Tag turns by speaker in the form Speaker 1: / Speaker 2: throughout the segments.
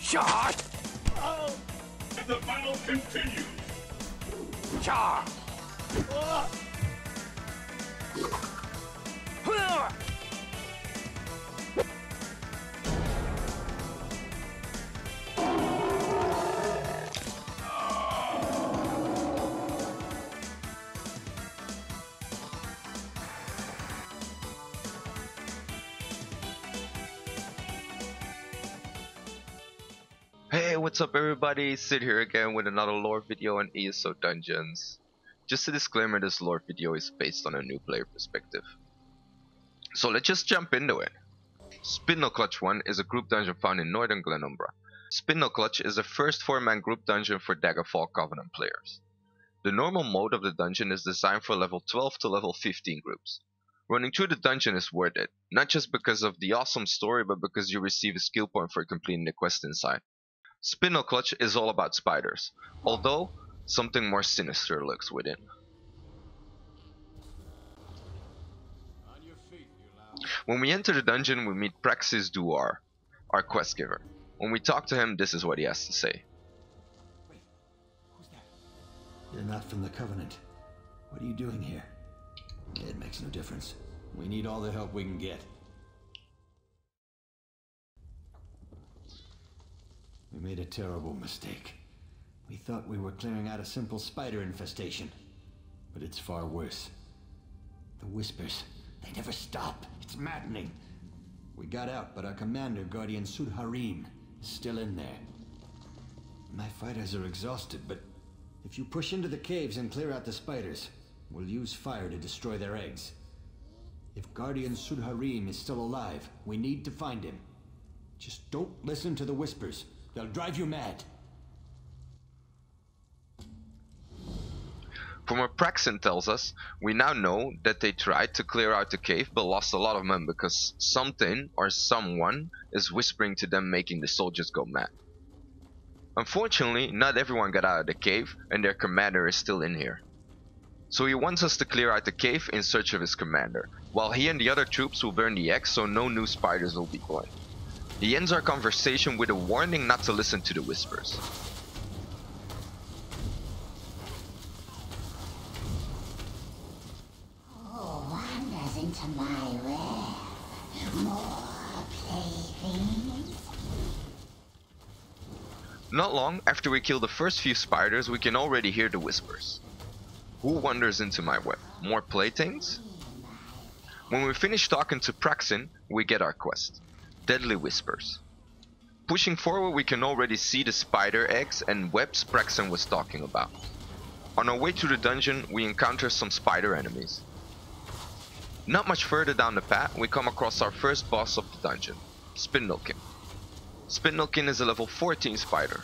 Speaker 1: Shot!
Speaker 2: And the battle continues!
Speaker 1: Char!
Speaker 3: Hey, what's up everybody? Sid here again with another lore video on ESO dungeons. Just a disclaimer, this lore video is based on a new player perspective. So let's just jump into it. Spindleclutch 1 is a group dungeon found in northern Glenumbra. Spindleclutch is the first 4-man group dungeon for Daggerfall Covenant players. The normal mode of the dungeon is designed for level 12 to level 15 groups. Running through the dungeon is worth it, not just because of the awesome story, but because you receive a skill point for completing the quest inside. Spindleclutch is all about spiders, although something more sinister lurks within. When we enter the dungeon, we meet Praxis Duar, our quest giver. When we talk to him, this is what he has to say.
Speaker 4: Wait, who's that? You're not from the Covenant. What are you doing here? It makes no difference. We need all the help we can get. We made a terrible mistake. We thought we were clearing out a simple spider infestation, but it's far worse. The whispers, they never stop. It's maddening. We got out, but our commander, Guardian Sudharim, is still in there. My fighters are exhausted, but if you push into the caves and clear out the spiders, we'll use fire to destroy their eggs. If Guardian Sudharim is still alive, we need to find him. Just don't listen to the whispers. They'll drive you mad.
Speaker 3: From what Praxin tells us, we now know that they tried to clear out the cave but lost a lot of men because something or someone is whispering to them, making the soldiers go mad. Unfortunately, not everyone got out of the cave and their commander is still in here. So he wants us to clear out the cave in search of his commander, while he and the other troops will burn the eggs so no new spiders will be born. He ends our conversation with a warning not to listen to the whispers.
Speaker 5: Oh, wanders into my web. More playthings.
Speaker 3: Not long after we kill the first few spiders, we can already hear the whispers. Who wanders into my web? More playthings? When we finish talking to Praxin, we get our quest. Deadly Whispers. Pushing forward, we can already see the spider eggs and webs Praxin was talking about. On our way to the dungeon, we encounter some spider enemies. Not much further down the path, we come across our first boss of the dungeon, Spindlekin. Spindlekin is a level 14 spider.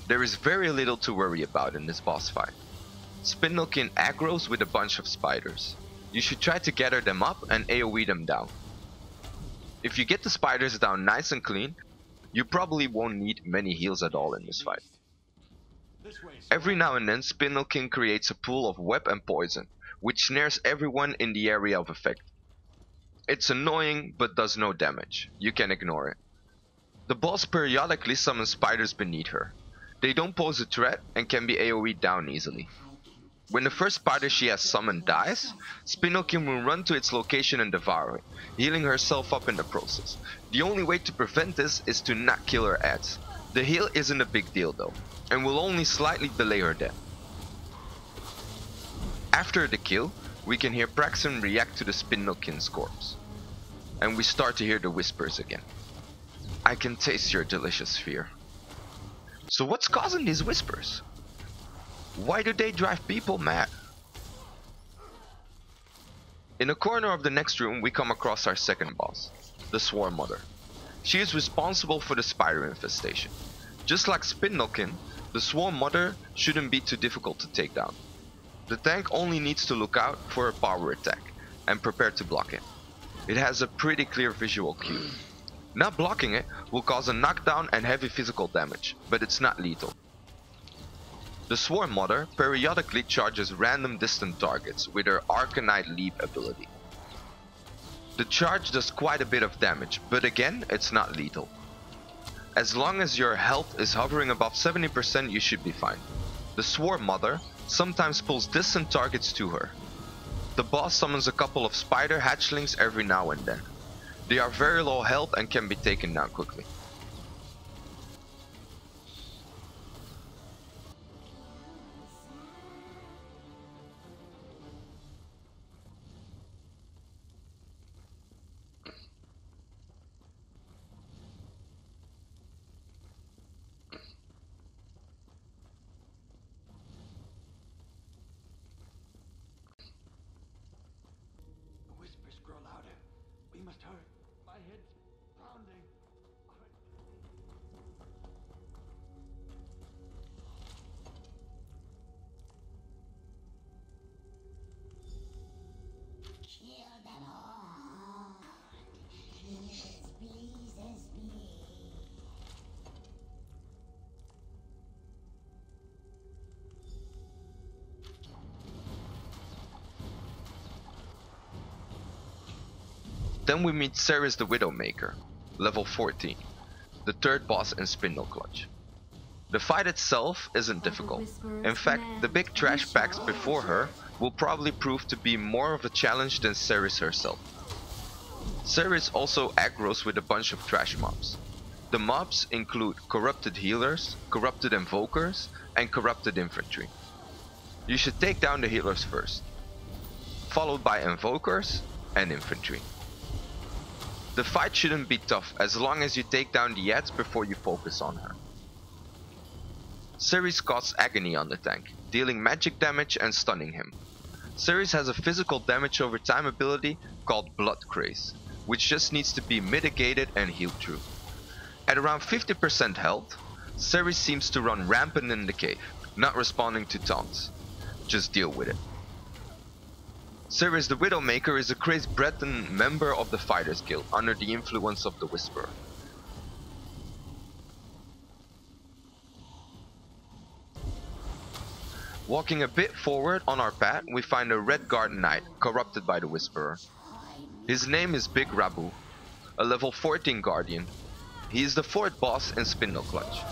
Speaker 3: There is very little to worry about in this boss fight. Spindlekin aggroes with a bunch of spiders. You should try to gather them up and AoE them down. If you get the spiders down nice and clean, you probably won't need many heals at all in this fight. Every now and then, Spindlekin creates a pool of web and poison, which snares everyone in the area of effect. It's annoying, but does no damage. You can ignore it. The boss periodically summons spiders beneath her. They don't pose a threat and can be AoE down easily. When the first spider she has summoned dies, Spindlekin will run to its location and devour it, healing herself up in the process. The only way to prevent this is to not kill her ads. The heal isn't a big deal though, and will only slightly delay her death. After the kill, we can hear Praxin react to the Spindlekin's corpse. And we start to hear the whispers again. I can taste your delicious fear. So what's causing these whispers? Why do they drive people mad? In a corner of the next room, we come across our second boss, the Swarm Mother. She is responsible for the spider infestation. Just like Spindlekin, the Swarm Mother shouldn't be too difficult to take down. The tank only needs to look out for a power attack and prepare to block it. It has a pretty clear visual cue. Not blocking it will cause a knockdown and heavy physical damage, but it's not lethal. The Swarm Mother periodically charges random distant targets with her Arcanite Leap ability. The charge does quite a bit of damage, but again, it's not lethal. As long as your health is hovering above 70%, you should be fine. The Swarm Mother sometimes pulls distant targets to her. The boss summons a couple of spider hatchlings every now and then. They are very low health and can be taken down quickly.
Speaker 4: The whispers grow louder. We must hurry. My head's pounding.
Speaker 5: Kill them all. This pleases me.
Speaker 3: Then we meet CERISE the Widowmaker, level 14, the third boss in Spindleclutch. The fight itself isn't difficult. In fact, the big trash packs before her will probably prove to be more of a challenge than CERISE herself. CERISE also aggroes with a bunch of trash mobs. The mobs include corrupted healers, corrupted invokers, and corrupted infantry. You should take down the healers first, followed by invokers and infantry. The fight shouldn't be tough as long as you take down the ads before you focus on her. CERISE causes agony on the tank, dealing magic damage and stunning him. CERISE has a physical damage over time ability called Blood Craze, which just needs to be mitigated and healed through. At around 50% health, CERISE seems to run rampant in the cave, not responding to taunts. Just deal with it. CERISE the Widowmaker is a crazed Breton member of the Fighters Guild under the influence of the Whisperer. Walking a bit forward on our path, we find a Red Guard Knight corrupted by the Whisperer. His name is Big RABBU, a level 14 Guardian. He is the fourth boss in Spindleclutch.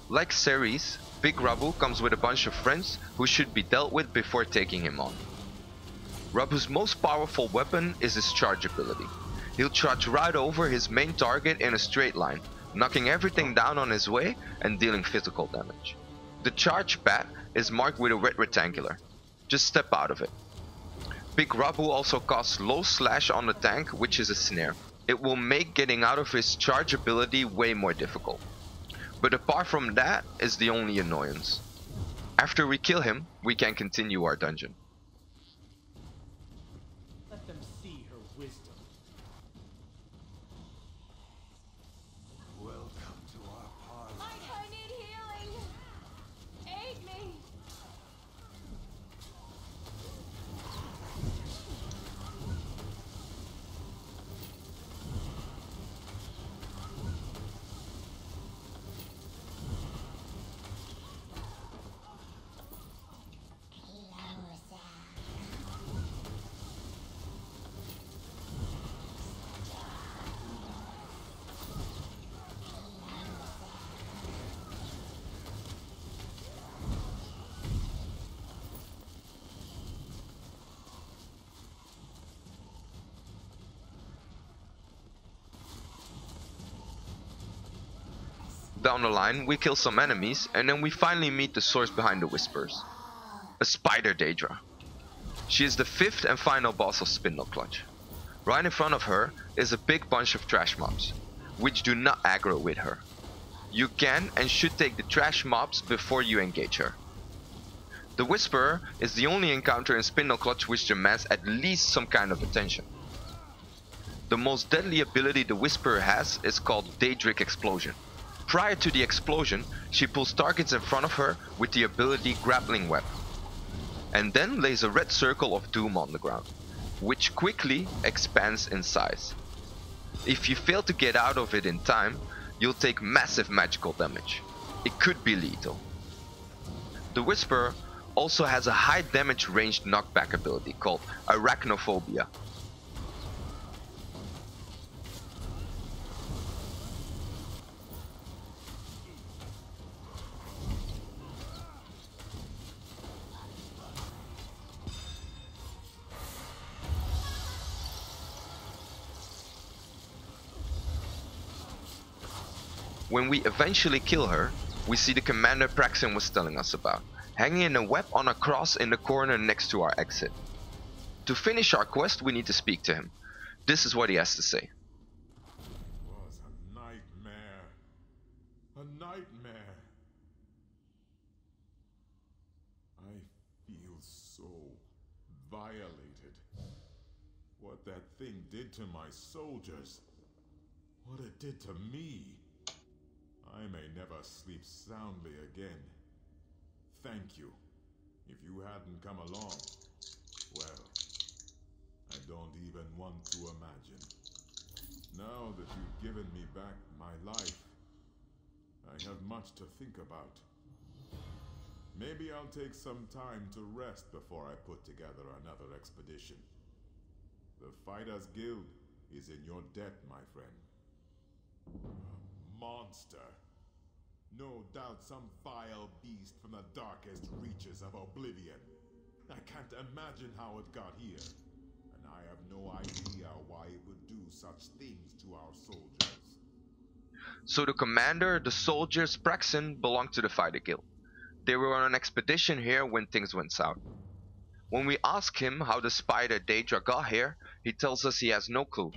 Speaker 3: Like CERISE, Big RABBU comes with a bunch of friends who should be dealt with before taking him on. RABBU's most powerful weapon is his charge ability. He'll charge right over his main target in a straight line, knocking everything down on his way and dealing physical damage. The charge path is marked with a red rectangular. Just step out of it. Big RABBU also casts low slash on the tank, which is a snare. It will make getting out of his charge ability way more difficult. But apart from that is the only annoyance. After we kill him, we can continue our dungeon.
Speaker 6: Let them see her wisdom.
Speaker 4: Welcome to our parlor.
Speaker 7: Mike, I need healing. Aid me.
Speaker 3: Down the line, we kill some enemies, and then we finally meet the source behind the whispers. A Spider Daedra. She is the fifth and final boss of Spindleclutch. Right in front of her is a big bunch of trash mobs, which do not aggro with her. You can and should take the trash mobs before you engage her. The Whisperer is the only encounter in Spindleclutch which demands at least some kind of attention. The most deadly ability the Whisperer has is called Daedric Explosion. Prior to the explosion, she pulls targets in front of her with the ability Grappling Web, and then lays a red circle of doom on the ground, which quickly expands in size. If you fail to get out of it in time, you'll take massive magical damage. It could be lethal. The Whisperer also has a high damage ranged knockback ability called Arachnophobia. When we eventually kill her, we see the commander Praxin was telling us about, hanging in a web on a cross in the corner next to our exit. To finish our quest, we need to speak to him. This is what he has to say.
Speaker 2: It was a nightmare. A nightmare. I feel so violated. What that thing did to my soldiers. What it did to me. I may never sleep soundly again. Thank you. If you hadn't come along, well, I don't even want to imagine. Now that you've given me back my life, I have much to think about. Maybe I'll take some time to rest before I put together another expedition. The Fighters Guild is in your debt, my friend. A monster. No doubt some vile beast from the darkest reaches of oblivion. I can't imagine how it got here. And I have no idea why it would do such things to our soldiers.
Speaker 3: So the commander, the soldiers, Praxin belonged to the Fighter Guild. They were on an expedition here when things went south. When we ask him how the spider Daedra got here, he tells us he has no clue.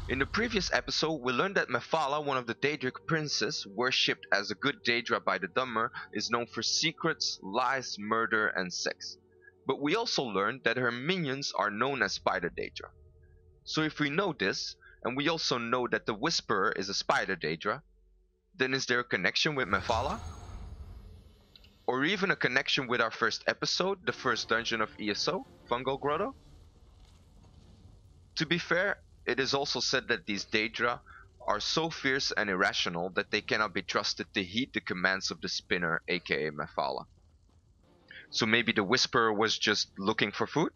Speaker 3: In the previous episode, we learned that Mephala, one of the Daedric princes, worshipped as a good Daedra by the Dummer, is known for secrets, lies, murder, and sex. But we also learned that her minions are known as Spider Daedra. So if we know this, and we also know that the Whisperer is a Spider Daedra, then is there a connection with Mephala? Or even a connection with our first episode, the first dungeon of ESO, Fungal Grotto? To be fair, it is also said that these Daedra are so fierce and irrational that they cannot be trusted to heed the commands of the Spinner, aka Mephala. So maybe the Whisperer was just looking for food?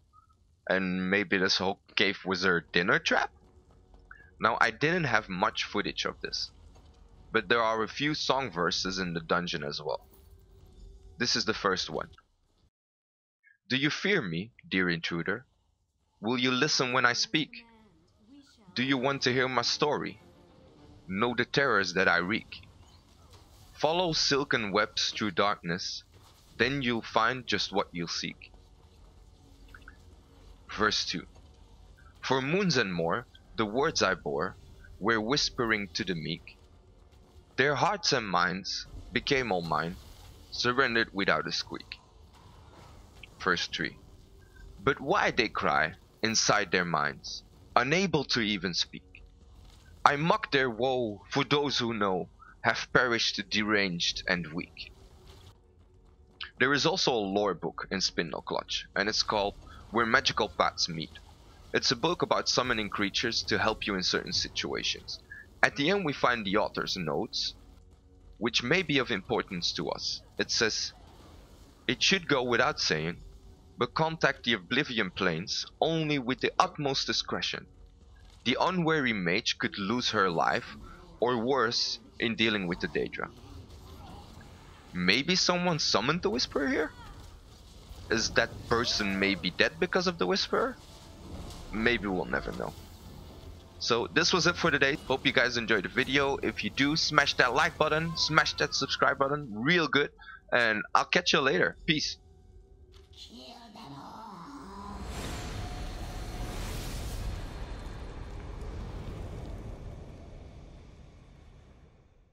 Speaker 3: And maybe this whole cave was her dinner trap? Now, I didn't have much footage of this, but there are a few song verses in the dungeon as well. This is the first one. Do you fear me, dear intruder? Will you listen when I speak? Do you want to hear my story? Know the terrors that I wreak? Follow silken webs through darkness, then you'll find just what you'll seek. Verse 2. For moons and more, the words I bore were whispering to the meek. Their hearts and minds became all mine, surrendered without a squeak. Verse 3. But why they cry inside their minds, unable to even speak? I mock their woe, for those who know have perished deranged and weak. There is also a lore book in Spindleclutch, and it's called Where Magical Paths Meet. It's a book about summoning creatures to help you in certain situations. At the end we find the author's notes, which may be of importance to us. It says, it should go without saying, but contact the Oblivion Planes only with the utmost discretion. The unwary mage could lose her life, or worse, in dealing with the Daedra. Maybe someone summoned the Whisperer here? Is that person maybe dead because of the Whisperer? Maybe we'll never know. So this was it for today. Hope you guys enjoyed the video. If you do, smash that like button, smash that subscribe button, real good, and I'll catch you later. Peace.
Speaker 5: Kill